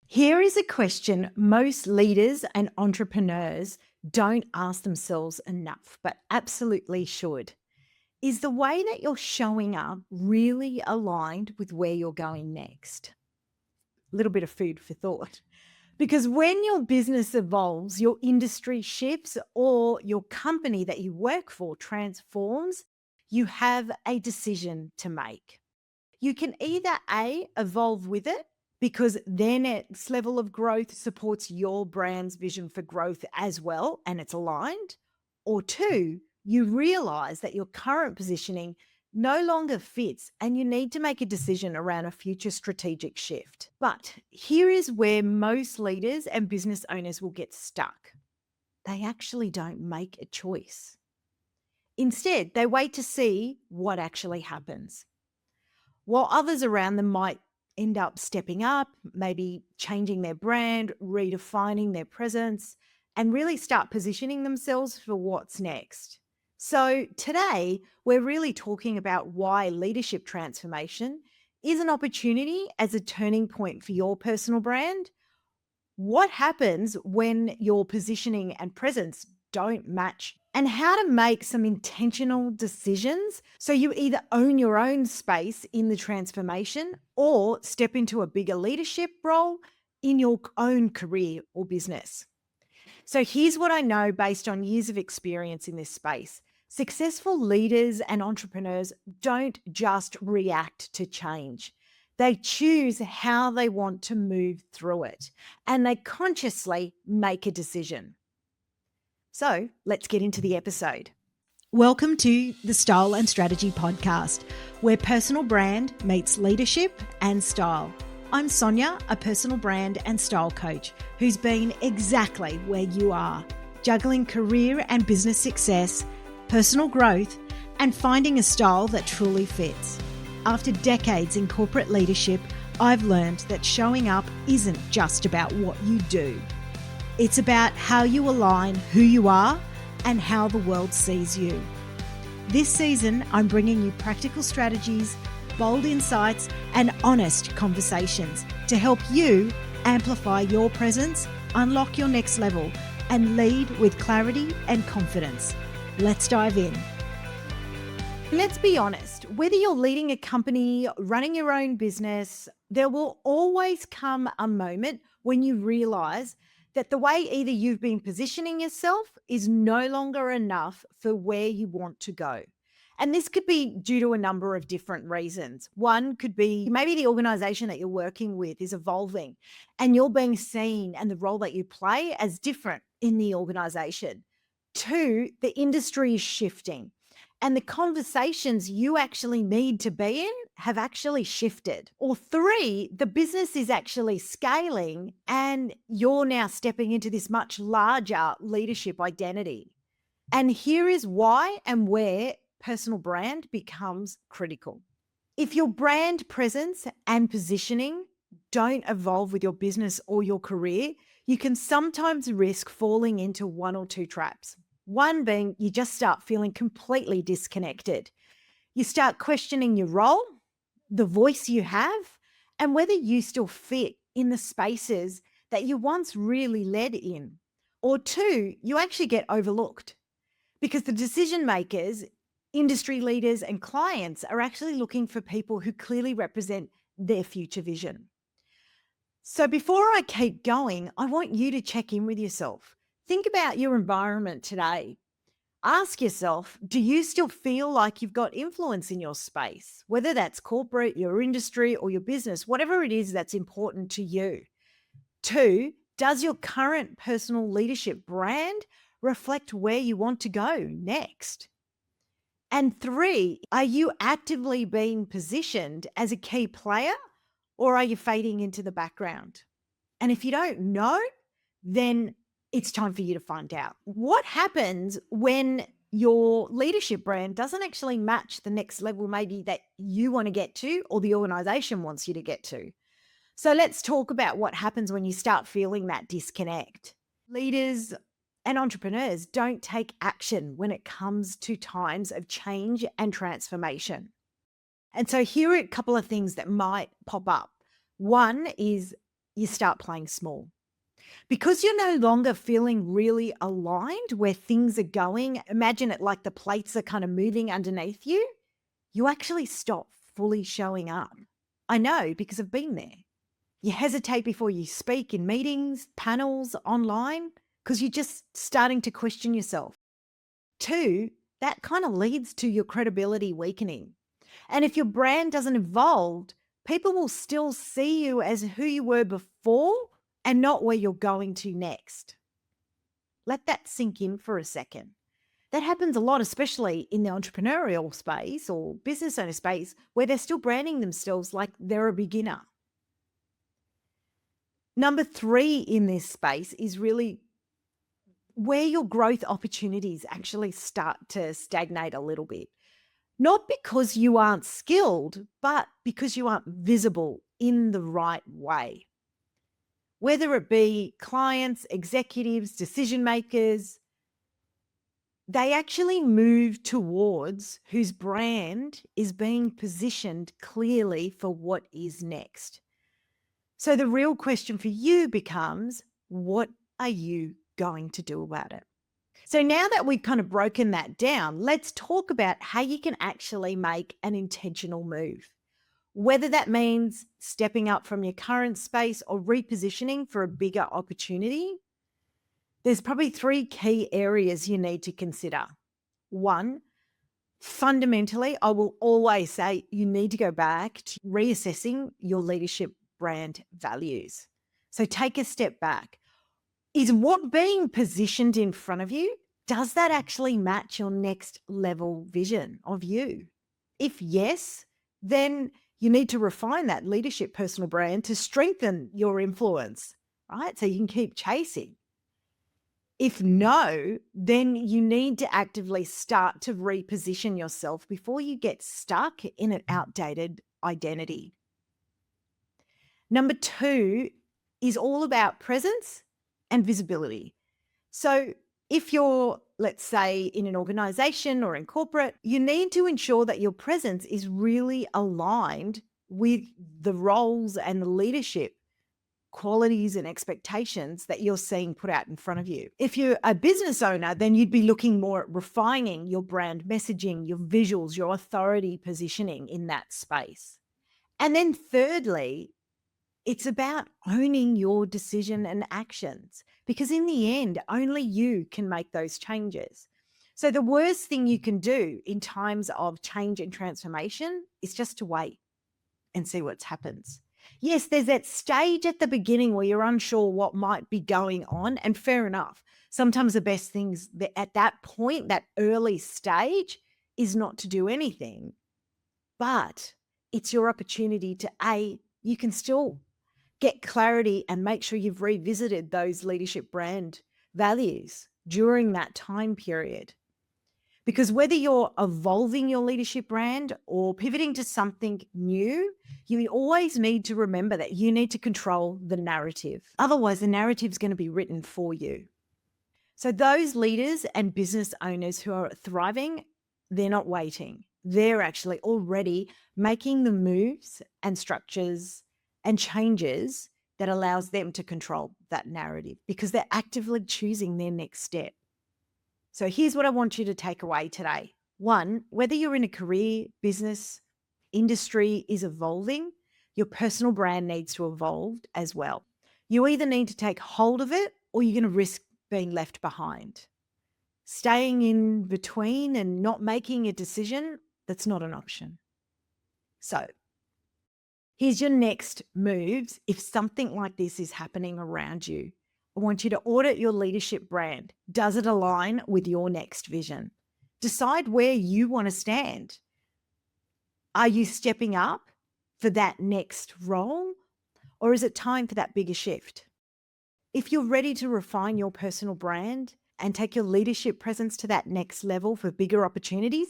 Here is a question most leaders and entrepreneurs don't ask themselves enough, but absolutely should. Is the way that you're showing up really aligned with where you're going next? A little bit of food for thought. Because when your business evolves, your industry shifts, or your company that you work for transforms, you have a decision to make. You can either A, evolve with it because their next level of growth supports your brand's vision for growth as well and it's aligned. Or two, you realize that your current positioning no longer fits and you need to make a decision around a future strategic shift. But here is where most leaders and business owners will get stuck. They actually don't make a choice. Instead, they wait to see what actually happens while others around them might end up stepping up, maybe changing their brand, redefining their presence, and really start positioning themselves for what's next. So, today we're really talking about why leadership transformation is an opportunity as a turning point for your personal brand. What happens when your positioning and presence don't match, and how to make some intentional decisions so you either own your own space in the transformation or step into a bigger leadership role in your own career or business. So, here's what I know based on years of experience in this space. Successful leaders and entrepreneurs don't just react to change. They choose how they want to move through it and they consciously make a decision. So let's get into the episode. Welcome to the Style and Strategy Podcast, where personal brand meets leadership and style. I'm Sonia, a personal brand and style coach who's been exactly where you are, juggling career and business success, personal growth, and finding a style that truly fits. After decades in corporate leadership, I've learned that showing up isn't just about what you do. It's about how you align who you are and how the world sees you. This season, I'm bringing you practical strategies, bold insights, and honest conversations to help you amplify your presence, unlock your next level, and lead with clarity and confidence. Let's dive in. Let's be honest, whether you're leading a company, running your own business, there will always come a moment when you realize that the way either you've been positioning yourself is no longer enough for where you want to go. And this could be due to a number of different reasons. One could be maybe the organization that you're working with is evolving and you're being seen and the role that you play as different in the organization. Two, the industry is shifting and the conversations you actually need to be in have actually shifted. Or three, the business is actually scaling and you're now stepping into this much larger leadership identity. And here is why and where personal brand becomes critical. If your brand presence and positioning don't evolve with your business or your career, you can sometimes risk falling into one or two traps. One being you just start feeling completely disconnected. You start questioning your role, the voice you have, and whether you still fit in the spaces that you once really led in. Or two, you actually get overlooked because the decision makers, industry leaders, and clients are actually looking for people who clearly represent their future vision. So before I keep going, I want you to check in with yourself. Think about your environment today. Ask yourself, do you still feel like you've got influence in your space, whether that's corporate, your industry, or your business, whatever it is that's important to you? Two, does your current personal leadership brand reflect where you want to go next? And three, are you actively being positioned as a key player or are you fading into the background? And if you don't know, then it's time for you to find out. What happens when your leadership brand doesn't actually match the next level, maybe that you want to get to or the organization wants you to get to? So let's talk about what happens when you start feeling that disconnect. Leaders and entrepreneurs don't take action when it comes to times of change and transformation. And so here are a couple of things that might pop up. One is you start playing small. Because you're no longer feeling really aligned where things are going, imagine it like the plates are kind of moving underneath you, you actually stop fully showing up. I know because I've been there. You hesitate before you speak in meetings, panels, online, because you're just starting to question yourself. Two, that kind of leads to your credibility weakening. And if your brand doesn't evolve, people will still see you as who you were before and not where you're going to next. Let that sink in for a second. That happens a lot, especially in the entrepreneurial space or business owner space, where they're still branding themselves like they're a beginner. Number three in this space is really where your growth opportunities actually start to stagnate a little bit. Not because you aren't skilled, but because you aren't visible in the right way. Whether it be clients, executives, decision makers, they actually move towards whose brand is being positioned clearly for what is next. So the real question for you becomes, what are you going to do about it? So now that we've kind of broken that down, let's talk about how you can actually make an intentional move. Whether that means stepping up from your current space or repositioning for a bigger opportunity, there's probably three key areas you need to consider. One, fundamentally, I will always say you need to go back to reassessing your leadership brand values. So take a step back. Is what being positioned in front of you, does that actually match your next level vision of you? If yes, then you need to refine that leadership personal brand to strengthen your influence, right? So you can keep chasing. If no, then you need to actively start to reposition yourself before you get stuck in an outdated identity. Number two is all about presence and visibility. So if you're, let's say, in an organization or in corporate, you need to ensure that your presence is really aligned with the roles and the leadership qualities and expectations that you're seeing put out in front of you. If you're a business owner, then you'd be looking more at refining your brand messaging, your visuals, your authority positioning in that space. And then thirdly, it's about owning your decision and actions, because in the end, only you can make those changes. So the worst thing you can do in times of change and transformation is just to wait and see what happens. Yes, there's that stage at the beginning where you're unsure what might be going on, and fair enough. Sometimes the best things at that point, that early stage, is not to do anything. But it's your opportunity to you can still get clarity and make sure you've revisited those leadership brand values during that time period. Because whether you're evolving your leadership brand or pivoting to something new, you always need to remember that you need to control the narrative. Otherwise, the narrative is going to be written for you. So those leaders and business owners who are thriving, they're not waiting. They're actually already making the moves and structures and changes that allows them to control that narrative because they're actively choosing their next step. So here's what I want you to take away today. One, whether you're in a career, business, industry is evolving, your personal brand needs to evolve as well. You either need to take hold of it or you're going to risk being left behind. Staying in between and not making a decision, that's not an option. So here's your next moves if something like this is happening around you. I want you to audit your leadership brand. Does it align with your next vision? Decide where you want to stand. Are you stepping up for that next role, or is it time for that bigger shift? If you're ready to refine your personal brand and take your leadership presence to that next level for bigger opportunities,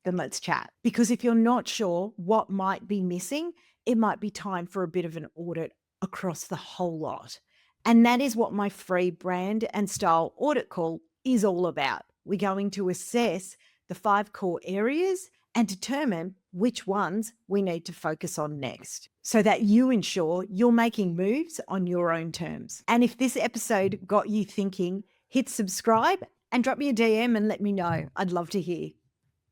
then let's chat. Because if you're not sure what might be missing, it might be time for a bit of an audit across the whole lot. And that is what my free brand and style audit call is all about. We're going to assess the 5 core areas and determine which ones we need to focus on next. so that you ensure you're making moves on your own terms. And if this episode got you thinking, hit subscribe and drop me a DM and let me know. I'd love to hear.